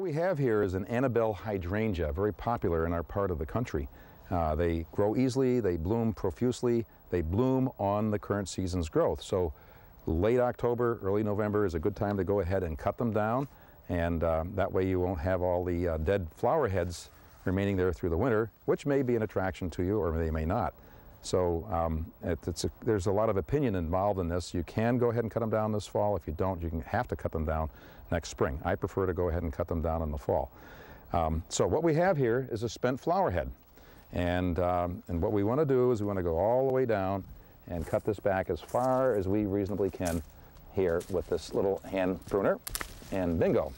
we have here is an Annabelle Hydrangea, very popular in our part of the country. They grow easily, they bloom profusely, they bloom on the current season's growth. So late October, early November is a good time to go ahead and cut them down, and that way you won't have all the dead flower heads remaining there through the winter, which may be an attraction to you or they may not. So there's a lot of opinion involved in this. You can go ahead and cut them down this fall. If you don't, you have to cut them down next spring. I prefer to go ahead and cut them down in the fall. So what we have here is a spent flower head. And what we want to do is we want to go all the way down and cut this back as far as we reasonably can here with this little hand pruner, and bingo.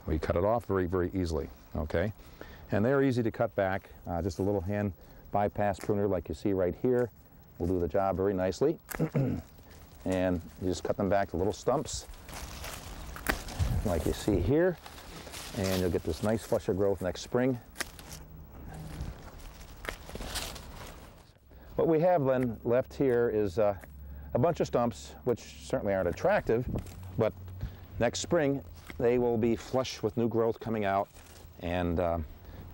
We cut it off very, very easily, okay? And they're easy to cut back, just a little hand bypass pruner like you see right here will do the job very nicely. And you just cut them back to little stumps like you see here, and you'll get this nice flush of growth next spring. What we have then left here is a bunch of stumps, which certainly aren't attractive, but next spring they will be flush with new growth coming out and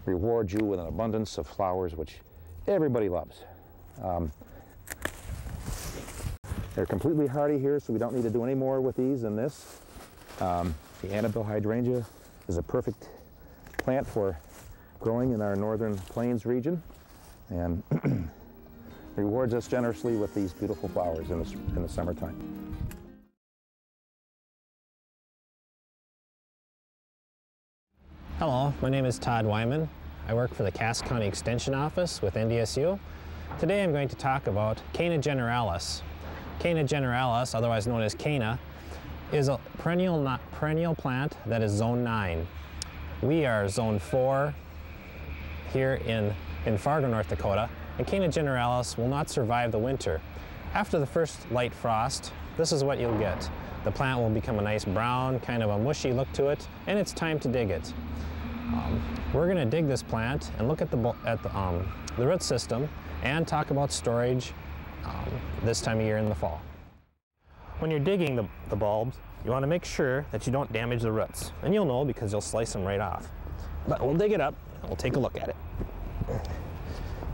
reward you with an abundance of flowers, which everybody loves. They're completely hardy here, so we don't need to do any more with these than this. The Annabelle Hydrangea is a perfect plant for growing in our northern plains region, and rewards us generously with these beautiful flowers in the summertime. Hello, my name is Todd Wyman. I work for the Cass County Extension Office with NDSU. Today I'm going to talk about Canna Generalis. Canna Generalis, otherwise known as Canna, is a perennial plant that is Zone 9. We are Zone 4 here in Fargo, North Dakota, and Canna Generalis will not survive the winter. After the first light frost, this is what you'll get. The plant will become a nice brown, kind of a mushy look to it, and it's time to dig it. We're going to dig this plant and look at the root system and talk about storage this time of year in the fall. When you're digging the bulbs, you want to make sure that you don't damage the roots, and you'll know because you'll slice them right off. But we'll dig it up and we'll take a look at it.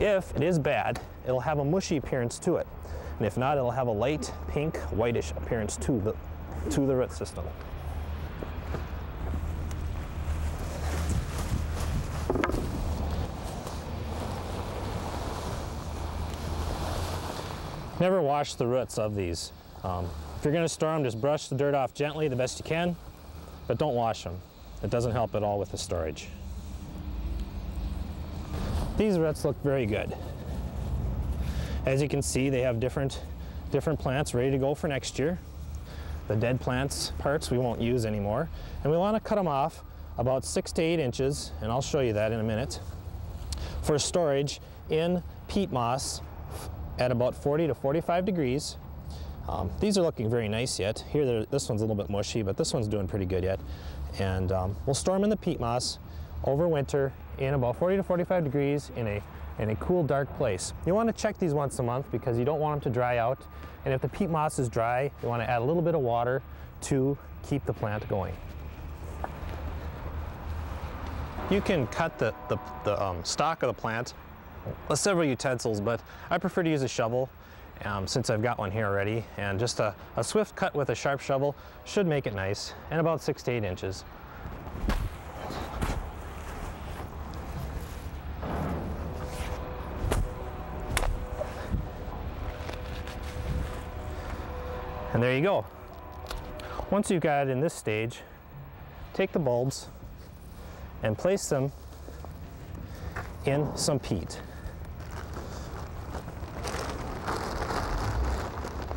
If it is bad, it'll have a mushy appearance to it, and if not, it'll have a light pink, whitish appearance to the root system. Never wash the roots of these. If you're going to store them, just brush the dirt off gently the best you can, but don't wash them. It doesn't help at all with the storage. These roots look very good. As you can see, they have different plants ready to go for next year. The dead plants parts we won't use anymore, and we want to cut them off about 6 to 8 inches, and I'll show you that in a minute, for storage in peat moss at about 40 to 45 degrees. These are looking very nice yet. Here, this one's a little bit mushy, but this one's doing pretty good yet. And we'll store them in the peat moss over winter in about 40 to 45 degrees in a cool, dark place. You want to check these once a month because you don't want them to dry out. And if the peat moss is dry, you want to add a little bit of water to keep the plant going. You can cut the stalk of the plant with several utensils, but I prefer to use a shovel since I've got one here already, and just a swift cut with a sharp shovel should make it nice, and about 6 to 8 inches. And there you go. Once you've got it in this stage, take the bulbs and place them in some peat.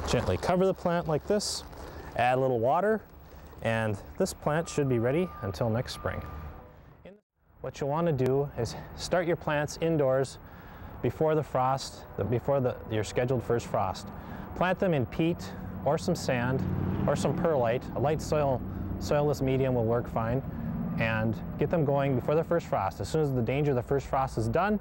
Gently cover the plant like this, add a little water, and this plant should be ready until next spring. What you'll want to do is start your plants indoors before the frost, your scheduled first frost. Plant them in peat or some sand or some perlite. A light soilless medium will work fine, and get them going before the first frost. As soon as the danger of the first frost is done,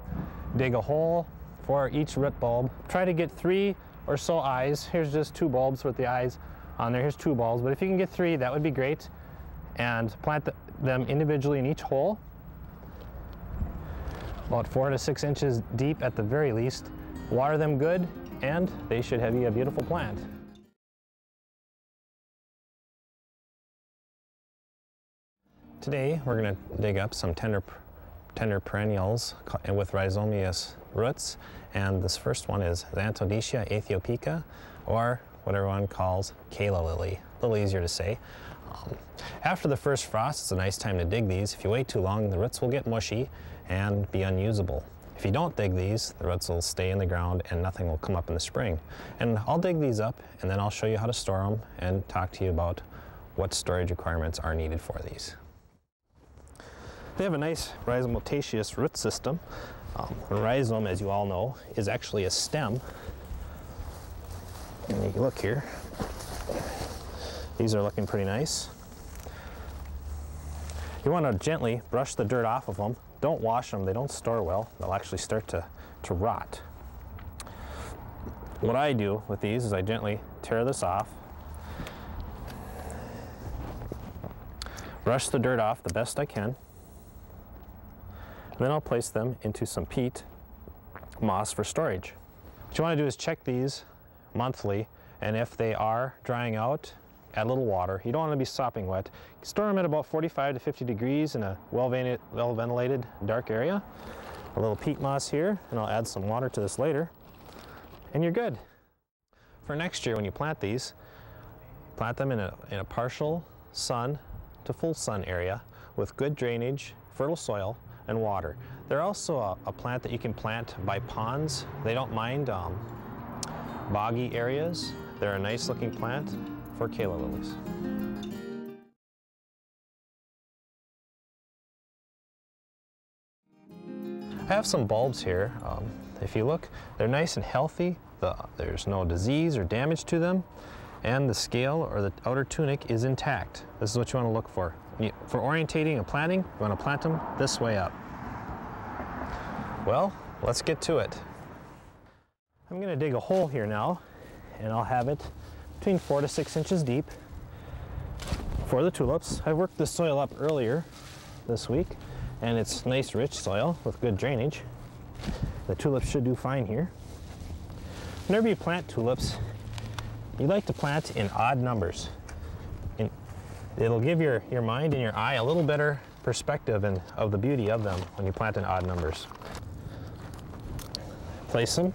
dig a hole for each root bulb. Try to get 3 or so eyes. Here's just 2 bulbs with the eyes on there. Here's 2 bulbs, but if you can get 3, that would be great. And them individually in each hole, about 4 to 6 inches deep at the very least. Water them good, and they should have you a beautiful plant. Today we're going to dig up some tender perennials with rhizomatous roots, and this first one is Xanthodycia aethiopica, or what everyone calls Calla lily. A little easier to say. After the first frost, it's a nice time to dig these. If you wait too long, the roots will get mushy and be unusable. If you don't dig these, the roots will stay in the ground and nothing will come up in the spring. And I'll dig these up, and then I'll show you how to store them and talk to you about what storage requirements are needed for these. They have a nice rhizomatous root system. A rhizome, as you all know, is actually a stem. And you look here, these are looking pretty nice. You want to gently brush the dirt off of them. Don't wash them, they don't store well. They'll actually start to rot. What I do with these is I gently tear this off, brush the dirt off the best I can, and then I'll place them into some peat moss for storage. What you want to do is check these monthly, and if they are drying out, add a little water. You don't want to be sopping wet. Store them at about 45 to 50 degrees in a well-ventilated dark area. A little peat moss here, and I'll add some water to this later, and you're good. For next year when you plant these, plant them in a partial sun to full sun area with good drainage, fertile soil, and water. They're also a plant that you can plant by ponds. They don't mind boggy areas. They're a nice looking plant for Calla lilies. I have some bulbs here. If you look, they're nice and healthy. There's no disease or damage to them, and the scale or the outer tunic is intact. This is what you want to look for. For orientating and planting, you want to plant them this way up. Well, let's get to it. I'm going to dig a hole here now, and I'll have it between 4 to 6 inches deep for the tulips. I worked the soil up earlier this week, and it's nice rich soil with good drainage. The tulips should do fine here. Whenever you plant tulips, you like to plant in odd numbers. It'll give your mind and your eye a little better perspective of the beauty of them when you plant in odd numbers. Place them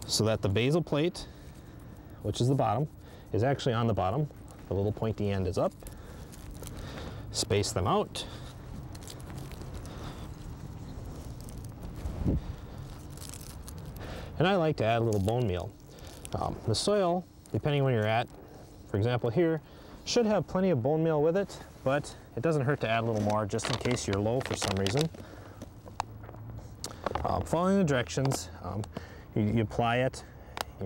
so that the basal plate, which is the bottom, is actually on the bottom. The little pointy end is up. Space them out. And I like to add a little bone meal. The soil, depending on where you're at, for example here, should have plenty of bone meal with it, but it doesn't hurt to add a little more just in case you're low for some reason. Following the directions, you apply it,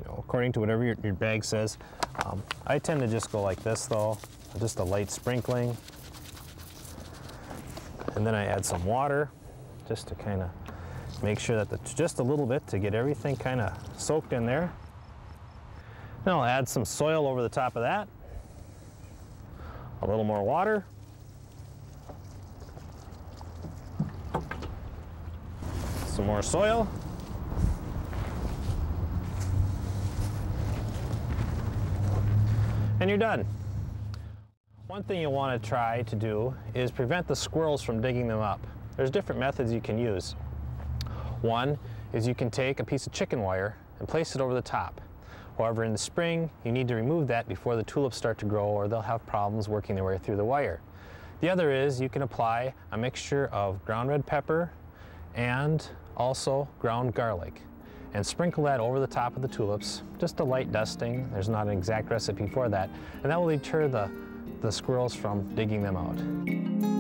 according to whatever your bag says. I tend to just go like this though, just a light sprinkling. And then I add some water just to kind of make sure that just a little bit to get everything kind of soaked in there. Then I'll add some soil over the top of that. A little more water. Some more soil. And you're done. One thing you'll want to try to do is prevent the squirrels from digging them up. There's different methods you can use. One is you can take a piece of chicken wire and place it over the top. However, in the spring, you need to remove that before the tulips start to grow, or they'll have problems working their way through the wire. The other is you can apply a mixture of ground red pepper and also ground garlic and sprinkle that over the top of the tulips, just a light dusting. There's not an exact recipe for that, and that will deter the squirrels from digging them out.